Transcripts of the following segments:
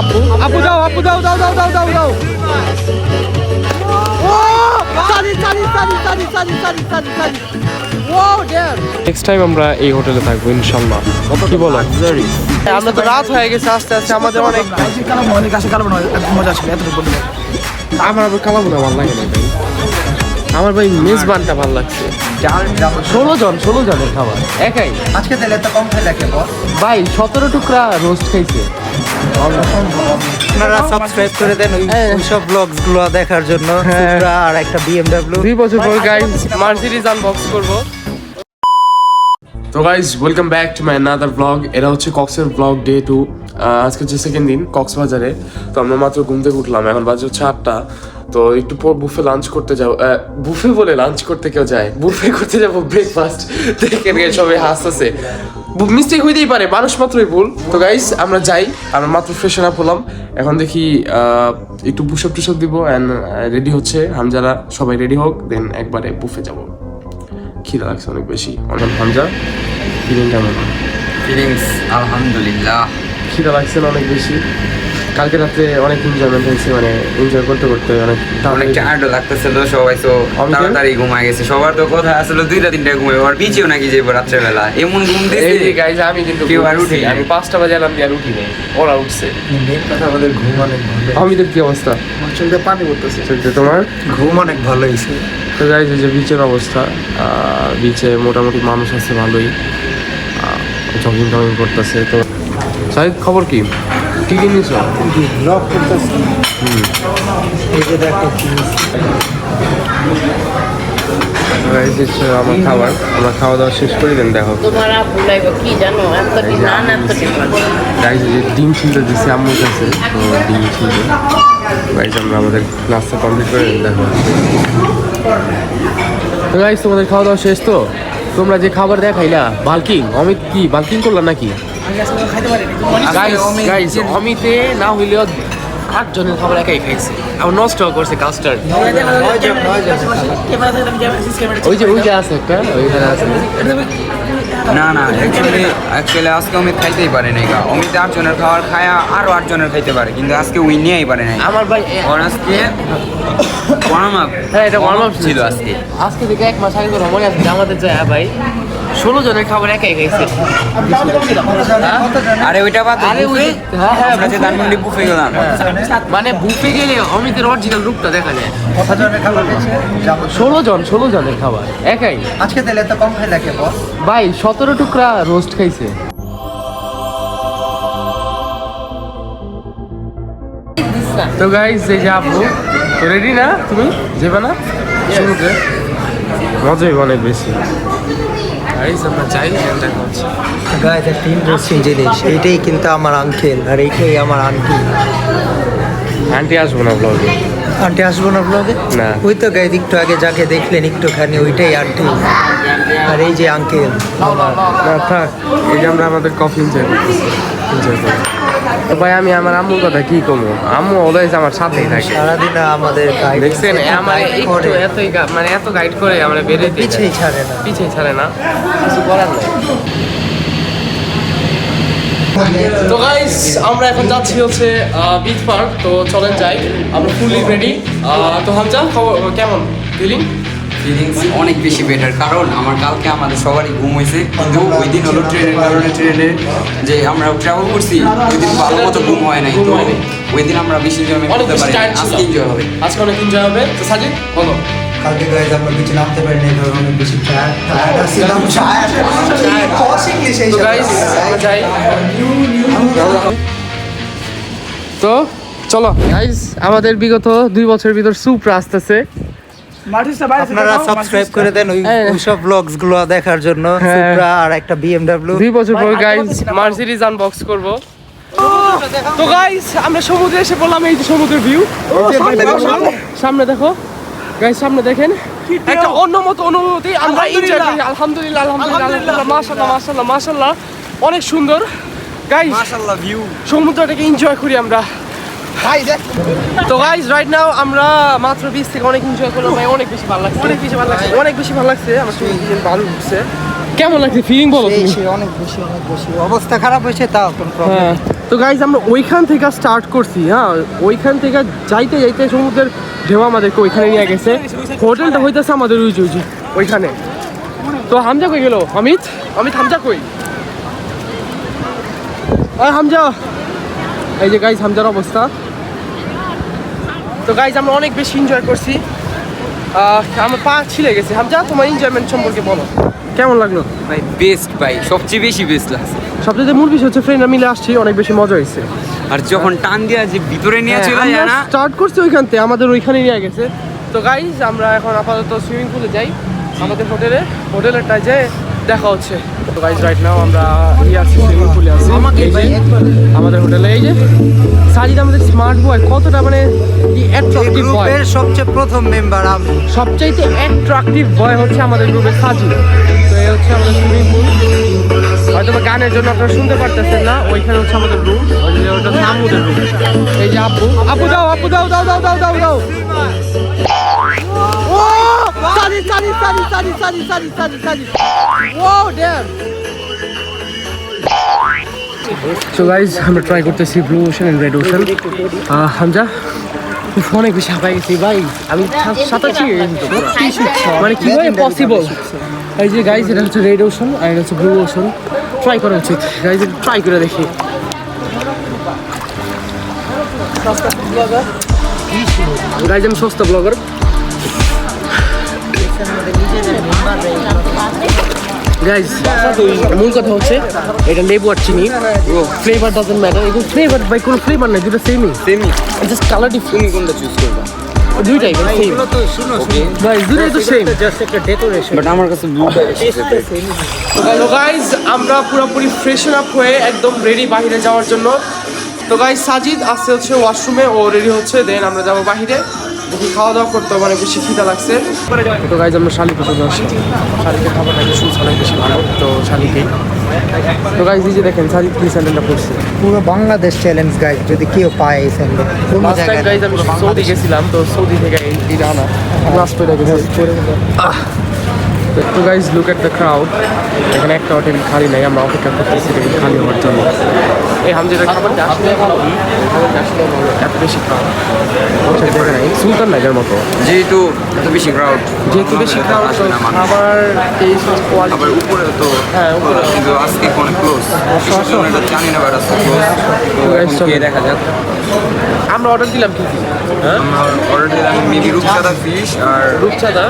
আপু আপু দাও আপু দাও দাও দাও দাও দাও দাও ও সারি সারি সারি সারি সারি সারি সারি সারি ও ডিয়ার নেক্সট টাইম আমরা এই হোটেলে থাকবো ইনশাআল্লাহ কি বলো আমরা তো রাত হয়ে গেছে আস্তে আস্তে আমাদের অনেক মজা ছিল এতটুকু বলতে আমার আবার কালাবো না ভালো লাগে না ভাই আমার ভাই মেজবানটা ভালো লাগছে 16 জনের খাবার একাই আজকে তেলে তো কম খাই দেখে ভাই 17 টুকরা রোস্ট খাইছে আপনারা সাবস্ক্রাইব করে দেন ওই সব ব্লগস গুলো দেখার জন্য সুপ্রা আর একটা BMW 2 বছর পর গাইস মার্সিডিজ আনবক্স করব তো guys welcome back to my another blog এটা হচ্ছে কক্সের ব্লগ ডে 2 আজকে হচ্ছে সেকেন্ড দিন কক্সবাজারে তো আমরা মাত্র ঘুম থেকে উঠলাম এখন বাজে হচ্ছে 8টা তো একটু পর বুফে লাঞ্চ করতে যাও বুফে বলে লাঞ্চ করতে কেউ যায় বুফে করতে যাবো ব্রেকফাস্ট দেখে সবাই হাসতেছে মিস্টেক হইতেই পারে মানুষ মাত্রই ভুল তো গাইস আমরা যাই আমরা মাত্র ফ্রেশন আপ হলাম এখন দেখি একটু পুশআপ টুশআপ দিব অ্যান্ড রেডি হচ্ছে হামজারা সবাই রেডি হোক দেন একবারে বুফে যাবো খিদা লাগছে অনেক বেশি অনেক হামজা ফিলিং কেমন ফিলিংস আলহামদুলিল্লাহ খিদা লাগছে না অনেক বেশি কালকে রাতে অনেক এনজয়মেন্ট হয়েছে মানে এনজয় করতে করতে অনেক টায়ার্ডও লাগতেছিল সবাই তো তাড়াতাড়ি ঘুমায় গেছে সবার তো কথা আসলে 2টা-3টায় ঘুমাই আর বিচেও নাকি যাইব রাত্রেবেলা এমন ঘুম দিয়েছে এই গাইস আমি কিন্তু কেউ আর উঠি আমি 5টা বাজে এলাম দিয়ে আর উঠি নাই ওরা উঠছে মেন কথা আমাদের ঘুম অনেক ভালো আমিদের কি অবস্থা চলতে পানি পড়তেছে চলতে তোমার ঘুম অনেক ভালো হয়েছে তো গাইস এই যে বিচের অবস্থা বিচে মোটামুটি মানুষ আছে ভালোই জগিং টগিং করতেছে তো সাইদ খবর কি কি নিছো ব্লগ করতেছি এই যে দেখো আমার খাবার আমরা খাওয়া দাওয়া শেষ করে দেন দেখো তোমার আপু লাইব কি জানো এতটি নান এতটি গাইজ যে ডিম ছিল দিছি আম্মুর কাছে তো ডিম ছিল গাইজ আমরা আমাদের নাস্তা কমপ্লিট করে দেন দেখো তো গাইজ তোমাদের খাওয়া দাওয়া শেষ তো তোমরা যে খাবার দেখাইলা বাল্কিং অমিত কি বাল্কিং করলাম নাকি গাইজ অমিতে না হইলেও 8 জনের খাবার একাই খাইছে আবার নষ্ট করছে কাস্টার্ড ওই যে আছে একটা ওইখানে আছে না অ্যাকচুয়ালি আজকে অমিত খাইতেই পারে নাই অমিত 8 জনের খাবার খায় আরো 8 জনের খাইতে পারে কিন্তু আজকে উই নিয়েই পারে নাই আমার ভাই আজকে ওয়ার্ম আপ হ্যাঁ এটা ওয়ার্ম আপ ছিল আজকে থেকে 1 মাস আগে তো মনে আছে আমাদের যায় ভাই 16 জনের খাবার একাই খাইছে আরে ওইটা বাদ আমরা যে ধানমন্ডি বুফে গেলাম মানে বুফে গেলে অমিতের অরিজিনাল রূপটা দেখা যায় 16 জনের খাবার একাই আজকে তেলে তো কম খাই দেখে ভাই 17 টুকরা রোস্ট খাইছে তো গাইস এই যে আপু তো রেডি না তুমি যাবে না সমুদ্রে মজা হইব অনেক বেশি গাইস আমরা চাই দেখা হচ্ছে গাইস একটা ইন্টারেস্টিং জিনিস এইটাই কিন্তু আমার আঙ্কেল আর এইটাই আমার আন্টি আন্টি আসবো না ব্লগে আন্টি আসবো না ব্লগে না ওই তো গাইস একটু আগে যাকে দেখলেন একটুখানি ওইটাই আন্টি আর এই যে আঙ্কেল থাক এই যে আমরা আমাদের কফি এনজয় করতেছি তো ভাই আমি আমার আম্মুর কথা কি কমো আম্মু অলওয়েজ আমার সাথেই থাকে সারাদিন আমাদের দেখছেন আমার একটু এতই মানে এত গাইড করে আমরা বেরোতে পিছিয়ে ছাড়ে না কিছু করার নাই তো গাইস আমরা এখন যাচ্ছি হচ্ছে বিচ পার্ক তো চলেন যাই আমরা ফুললি রেডি তো হামজা খবর কেমন ফিলিংস অনেক বেশি বেটার কারণ আমার কালকে আমাদের সবারই ঘুম হয়েছে কিন্তু ওই দিন হলো ট্রেনের কারণে যে আমরা ট্রাভেল করছি ওই দিন ভালো মতো ঘুম হয় নাই তো ওই দিন আমরা বেশি এনজয় করতে পারি আজকে এনজয় হবে আজকে অনেক এনজয় হবে তো সাজিদ বলো কালকে গাইস আমরা কিছু নামতে পারিনি কারণ অনেক বেশি টায়ার্ড ছিলাম তো গাইস আমরা যাই তো চলো গাইস আমাদের বিগত 2 বছরের ভিতর সুপ্রা আসতেছে আপনারা সাবস্ক্রাইব করে দেন ওই সব ব্লগস গুলো দেখার জন্য সুপ্রা আর একটা BMW 2 বছর পর গাইস মার্সিডিজ আনবক্স করব তো গাইস আমরা সমুদ্রে এসে বললাম এই যে সমুদ্রের ভিউ সামনে দেখো গাইস সামনে দেখেন একটা অন্যমতো অনুভূতি আমরা এনজয় করি আলহামদুলিল্লাহ মাশাআল্লাহ অনেক সুন্দর গাইস মাশাআল্লাহ ভিউ সমুদ্রটাকে এনজয় করি আমরা তো গাইস রাইট নাও আমরা মাত্র বিচ থেকে অনেক এনজয় করলাম ভাই অনেক বেশি ভালো লাগছে অনেক বেশি ভালো লাগছে আমার সমুদ্র ভালো লাগছে কেমন লাগছে ফিলিং বলো তুমি অনেক বেশি অবস্থা খারাপ হয়েছে তাও কোনো প্রবলেম তো গাইজ আমরা ওইখান থেকে স্টার্ট করছি, হ্যাঁ ওইখান থেকে যাইতে যাইতে সমুদ্রের ঢেউ আমাদেরকে ওইখানে নিয়ে গেছে। হোটেলটা হইতেছে আমাদের ওইখানে। তো হামজা কই গেল? অমিত হামজা কই? হামজা, এই যে গাইজ হামজার অবস্থা। তো গাইজ আমরা অনেক বেশি এনজয় করছি, আমার পা ছিলে গেছে। হামজা, তোমার এনজয়মেন্ট সম্পর্কে বলো, কেমন লাগলো? ভাই বেস্ট ভাই, সবচেয়ে বেশি বেস্ট লাগছে। সবচেয়ে মূল বিষয় হচ্ছে ফ্রেন্ডরা মিলে আসছি, অনেক বেশি মজা হয়েছে। আর যখন টান দিয়া যে ভিতরে নিয়ে চলে যায় না, স্টার্ট করছি ওইখান থেকে, আমাদের ওইখানে নিয়ে গেছে। তো গাইজ আমরা এখন আপাতত সুইমিং পুলে যাই, আমাদের হোটেলেরটায় যেয়ে দেখা হচ্ছে। তো গাইজ রাইট নাও আমরা সুইমিং পুলে আছি আমাদের হোটেলে। এই যে সাজিদ আমাদের স্মার্ট বয়, কতটা মানে অ্যাট্রাকটিভ বয়, গ্রুপের সবচেয়ে প্রথম মেম্বার আমি। সবচাইতে অ্যাট্রাকটিভ বয় হচ্ছে আমাদের গ্রুপের সাজিদ। তো এই হচ্ছে আমাদের সুইমিং পুল। হয়তো গানের জন্য আপনারা শুনতে পারতেছেন না, ওইখানে হচ্ছে আমাদের রুম, ওটা হচ্ছে আমুদের রুম। এই যে আপু দাও ও সো গাইজ আমরা ট্রাই করতেছি blue ocean and red ocean. Hamza অনেক বেশি হাঁপাই গেছি ভাই, আমি সাঁতার শিখে গেছি মানে কিভাবে পসিবল। এই যে গাইজ এটা হচ্ছে রেড ওশান আর এটা হচ্ছে ব্লু ওশান। ট্রাই করা উচিত গাইজ, ট্রাই করে দেখি। গাইজ আমি সস্তা ব্লগার। গাইজ মূল কথা হচ্ছে এটা লেবু আর চিনি, ফ্লেভার ডাজন্ট ম্যাটার। এখন ফ্লেভার বাই কোনো ফ্লেভার নাই, দুটো সেমই জাস্ট কালার ডিফারেন্ট। কোনটা চুজ করবা? দুইটাই সেম গাইজ, দুইটাই তো সেম, জাস্ট একটা ডেকোরেশন। বাট আমার কাছে ব্লুটা তো গাইজ আমরা পুরোপুরি ফ্রেশন আপ হয়ে একদম রেডি বাইরে যাওয়ার জন্য। তো গাইজ সাজিদ আসছে হচ্ছে ওয়াশরুমে, ও রেডি হচ্ছে, দেন আমরা যাবো বাইরে। দেখি খাওয়া দাওয়া করতে মানে বেশি খিদা লাগছে। তো গাইজ আমরা শালিকে চলে আসছি, শালিকে খাবার নাকি সুস অনেক বেশি ভালো, তো শালিকেই। তো গাইজ এই যে দেখেন সাজিদ কি স্যান্ডেলটা পরছে, পুরো বাংলাদেশ চ্যালেঞ্জ গাইজ, যদি কেউ পায় এই স্যান্ডেল। লাস্ট টাইম গাইজ আমি সৌদি গেছিলাম, তো সৌদি থেকে এইটা আনা লাস্ট পেয়ে গেছে। তো guys look at the crowd, এখানে একটা টেবিল খালি নাই, আমরা অপেক্ষা করতেছি টেবিল খালি হওয়ার জন্য। এই হামজাটা খাবারটা আসলে ভালো, এত বেশি ক্রাউড দেখে নাই সুলতান নাইজার মতো, যেহেতু এত বেশি ক্রাউড খাবার টেস্ট কোয়ালিটি আবার উপরে তো হ্যাঁ উপরে কিন্তু আজকে অনেক ক্লোজ, এটা জানি না বাট আজকে ক্লোজ। দেখা যাক আমরা অর্ডার দিলাম কি আমরা অর্ডার দিলাম মেবি রূপচাঁদা ফিশ আর রূপচাঁদা।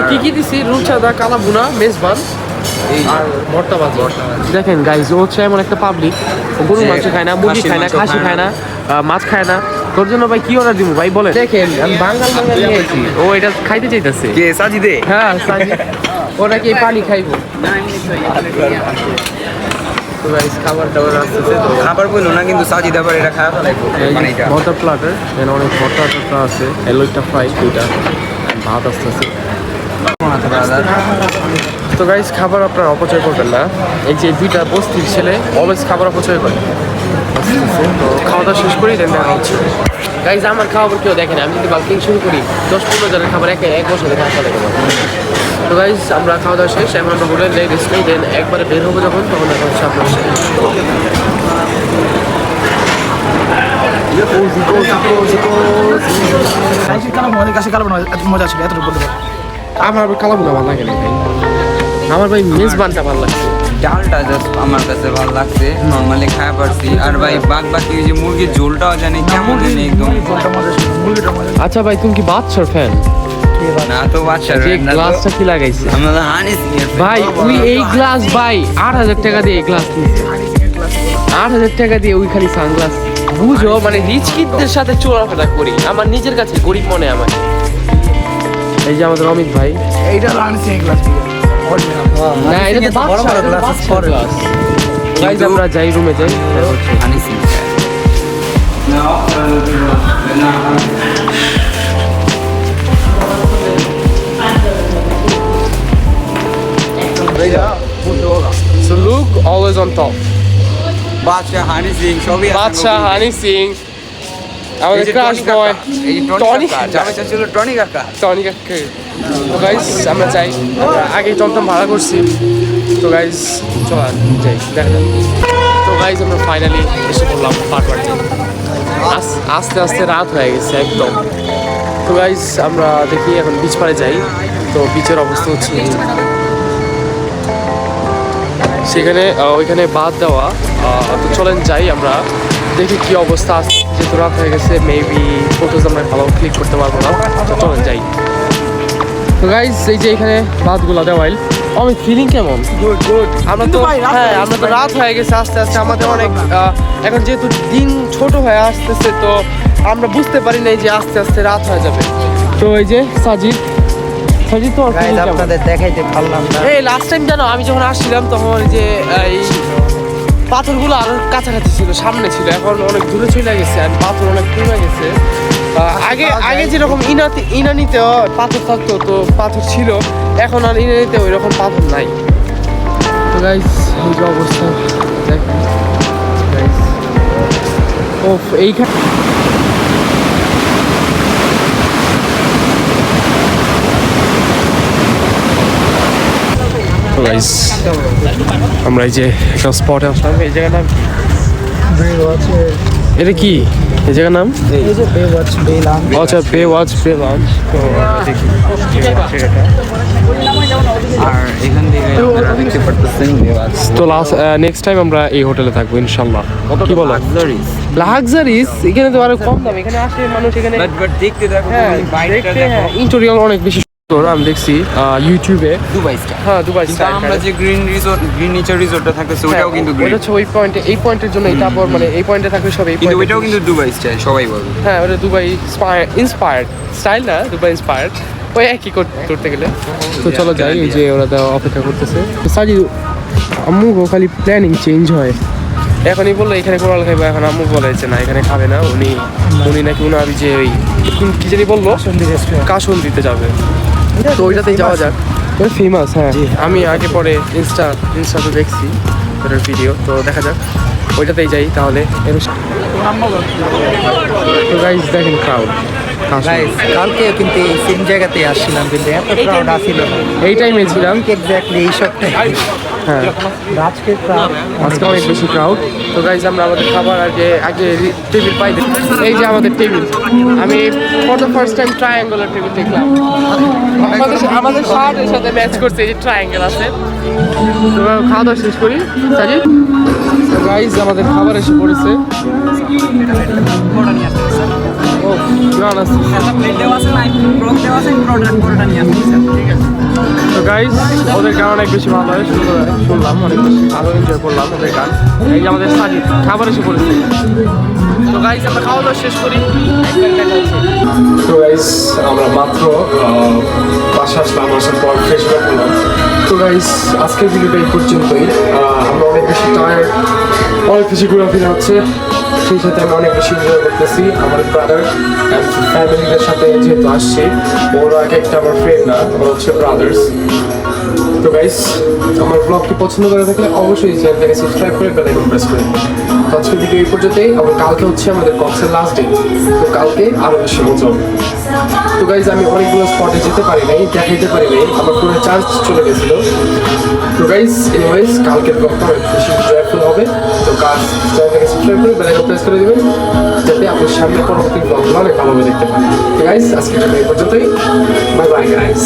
কি কি দিছি? রূপচাঁদা, কালা ভুনা, মেজবান আর ভর্তা ভাজি। দেখেন গাইজ ও হচ্ছে এমন একটা পাবলিক, গরু মাংস খায় না, মুরগি খায় না, খাসি খায় না, মাছ খায় না। তোর জন্য ভাই কি অর্ডার দিব ভাই বলে? দেখেন আমি বাঙাল নিয়েছি, ও এটা খাইতে চাইতেছে। কে সাজিদে? হ্যাঁ সাজিদ, ও নাকি এই পানি খাইবো। তো গাইজ খাবার দাবার আসতেছে, তো খাবার বললো না কিন্তু সাজিদ আবার এটা খাওয়া লাগবে মানে এটা ভর্তা প্লাটার, এখানে অনেক ভর্তা টর্তা আছে, একটা ফ্রাই, দুইটা ভাত আসতেছে। তো গাইজ খাবার আপনারা অপচয় করবেন না, এই যে দুইটা বস্তির ছেলে অলওয়েজ খাবার অপচয় করে। তো খাওয়া দাওয়া শেষ করি দেন দেখা হচ্ছে। গাইজ আমার খাবার কেউ দেখেন, আমি যদি বাল্কিং শুরু করি 10-15 জনের খাবার এক বছর দেখে আসা দেখে। তো গাইজ আমরা খাওয়া দাওয়া শেষ, এখন আমরা হোটেল যাই রেস্ট নেই, দেন একবারে বের হবো যখন, তখন দেখা হচ্ছে আপনার সাথে। মজা ছিল এতটুকু বলতে পারি। আমার আবার কালা ভুনা ভালো লাগে না ভাই, আমার ভাই মেজবানটা ভালো লাগছে। ডালটা জাস্ট আমার কাছে ভালো লাগছে, নর্মালি খাওয়া পারছি। আর ভাই বাকি ওই যে মুরগির ঝোলটাও জানি কেমন জানি একদম। আচ্ছা ভাই তুমি কি বাদশার ফ্যান? না তো বাচ্চা যে গ্লাসটা কি লাগাইছে আমরা তো হানি ভাই, ওই এই গ্লাস ভাই 8,000 টাকা দিয়ে এই গ্লাস কিনছে, 8,000 টাকা দিয়ে ওই খালি সানগ্লাস। বুঝো মানে রিচ কিডদের সাথে চলাফেরা করি, আমার নিজের কাছে গরিব মনে আমার। এই যে আমাদের অমিত ভাই, এইটা লাগানো গ্লাস না এটা তো বাদশার গ্লাস। গাইজ আমরা যাই রুমে যাই, Honey Singh So look always on top. বাদশা হানি সিং সবই আছে। বাদশা হানি সিং আমাদের ক্রাশ বয় টনি কাকা ছিল টনি কাকা। টনি কাকা। তো গাইস আমরা যাই, আমরা আগে টমটম ভাড়া করছি। তো গাইস চল যাই দেখা যাক। তো গাইজ আমরা ফাইনালি এসে পড়লাম পাটবাড়িতে। আস্তে আস্তে রাত হয়ে গেছে একদম। তো গাইজ আমরা দেখি এখন বিচ পাড়ে যাই। তো বিচের অবস্থা হচ্ছে সেখানে ওইখানে বাদ দেওয়া। তো চলেন যাই আমরা দেখি কি অবস্থা আছে। যেহেতু রাত হয়ে গেছে মেবি ফটোজ আমরা ভালো ক্লিক করতে পারবো না। তো চলেন যাই। তো গাইজ এই যে এখানে বাদগুলা দেওয়াইল অনেক ফিলিং কেমন? আমরা তো হ্যাঁ আমরা তো রাত হয়ে গেছে আস্তে আস্তে আমাদের অনেক এখন যেহেতু দিন ছোট হয়ে আসতেছে তো আমরা বুঝতে পারি না যে আস্তে আস্তে রাত হয়ে যাবে। তো এই যে সাজিদ তো গাইস আপনাদের দেখাইতে পারলাম না। এই লাস্ট টাইম জানো আমি যখন আসছিলাম তখন যে এই পাথরগুলো আরো কাছাকাছি ছিল, সামনে ছিল, এখন অনেক দূরে চলে গেছে আর পাথর অনেক কমে গেছে। আগে যেরকম ইনানিতেও পাথর থাকতো তো পাথর ছিল, এখন আর ইনানিতে ওই রকম পাথর নাই। তো গাইস এই যে অবস্থা দেখেন গাইস। ও এইখানে গাইস আমরা এই যে একটা স্পটে আসলাম। এই জায়গার নাম কি? এটা কি এই জায়গার নাম? আচ্ছা বে ওয়াচ বে লঞ্চ। তো দেখি আর এখান থেকে আপনারা দেখতে পারতেছেন তো নেক্সট টাইম আমরা এই হোটেলে থাকবো ইনশাল্লাহ। কি বলো? লাক্সারিস এখানে তো আরো কম দাম। এখানে আসে মানুষ এখানে দেখতে দেখো ইন্টেরিয়র অনেক বেশি সুন্দর। আমি দেখছি ইউটিউবে দুবাই স্টাইল। হ্যাঁ দুবাই কিন্তু স্টাইল। আমরা যে গ্রিন নেচার রিসোর্টটা থাকতেছে ওটাও কিন্তু ওটা হচ্ছে ওই পয়েন্টে, এই পয়েন্টের জন্য এটা আবার মানে এই পয়েন্টে থাকবে সব এই কিন্তু পয়েন্টে। ওইটাও কিন্তু দুবাই স্টাইল সবাই বলবে। হ্যাঁ ওটা দুবাই ইন্সপায়ার্ড স্টাইল না, দুবাই ইন্সপায়ার্ড ওই একই করতে গেলে। তো চলো যাই। এই যে ওরা তো অপেক্ষা করতেছে। সাজি আম্মু খালি প্ল্যানিং চেঞ্জ হয়। এখনই বললো এখানে কোরাল খাইবো, এখন আম্মু বলেছে না এখানে খাবে না। উনি নাকি উনার যে ওই কি জানি বললো কাশন দিতে যাবে। তো ওইটাতেই যাওয়া যাক। ওটা ফেমাস। হ্যাঁ আমি আগে পরে ইনস্টাতে দেখছি ওটার ভিডিও। তো দেখা যাক ওইটাতেই যাই তাহলে। তো গাইস দেখেন ক্রাউড। গাইস কালকে কিন্তু সেম জায়গাতেই আসছিলাম কিন্তু এত ক্রাউড আসছিল না। এই টাইমে ছিলাম এক্স্যাক্টলি এই সপ্তাহে। হ্যাঁ আজকে ক্রাউড আজকে অনেক বেশি ক্রাউড। তো গাইজ আমরা আমাদের খাবার আগে টেবিল পাই। এই যে আমাদের টেবিল, আমি for the first time triangular table দেখলাম। আমাদের শার্টের সাথে ম্যাচ করছে, এই যে ট্রায়াঙ্গেল আছে। তো খাওয়া দাওয়া শেষ করি সাজিদ। গাইজ আমাদের খাবার এসে পড়েছে। ও কেমন আছে? তো গাইজ ওদের গান অনেক বেশি ভালো হয়, শুনলাম অনেক বেশি ভালো এনজয় করলাম ওদের গান। এই যে আমাদের সাজিদ খাবার এসে পড়েছে। তো গাইজ আমরা খাওয়া দাওয়া শেষ করি। তো গাইজ আমরা মাত্র বাসা আসলাম, আসার পর ফ্রেশ ব্যাক করলাম। তো গাইজ আজকের ভিডিওটা এই পর্যন্তই। আমরা অনেক বেশি টায়ার্ড, অনেক বেশি ঘোরাফেরা হচ্ছে, সেই সাথে আমি অনেক বেশি এনজয় করতেছি। আমার ব্রাদার অ্যান্ড ফ্যামিলিদের সাথে যেহেতু আসছি, ওরা এক একটা আমার ফ্রেন্ড না, ওরা হচ্ছে ব্রাদার্স। তো গাইস আমার ব্লগটি পছন্দ করে থাকলে অবশ্যই চ্যানেলটাকে সাবস্ক্রাইব করে বেল আইকন প্রেস করে। তো আজকের ভিডিও এই পর্যন্তই। আবার কালকে হচ্ছে আমাদের কক্সের লাস্ট ডে। তো কালকে আরও বেশি মজা হবে। তো গাইজ আমি অনেকগুলো স্পটে যেতে পারি নাই, দেখাইতে পারি নাই, আমার ফোনে চার্জ চলে গেছিলো। তো গাইজ এনিওয়েজ কালকের ব্লগটা অনেক বেশি এনজয়ফুল হবে। তো কাজ চ্যানেলটাকে সাবস্ক্রাইব করে বেল আইকন প্রেস করে দেবেন যাতে আপনার সামনে পরবর্তী ব্লগগুলো অনেক ভালোভাবে দেখতে পান। তো গাইজ আজকের জন্য এই পর্যন্তই। Bye bye guys.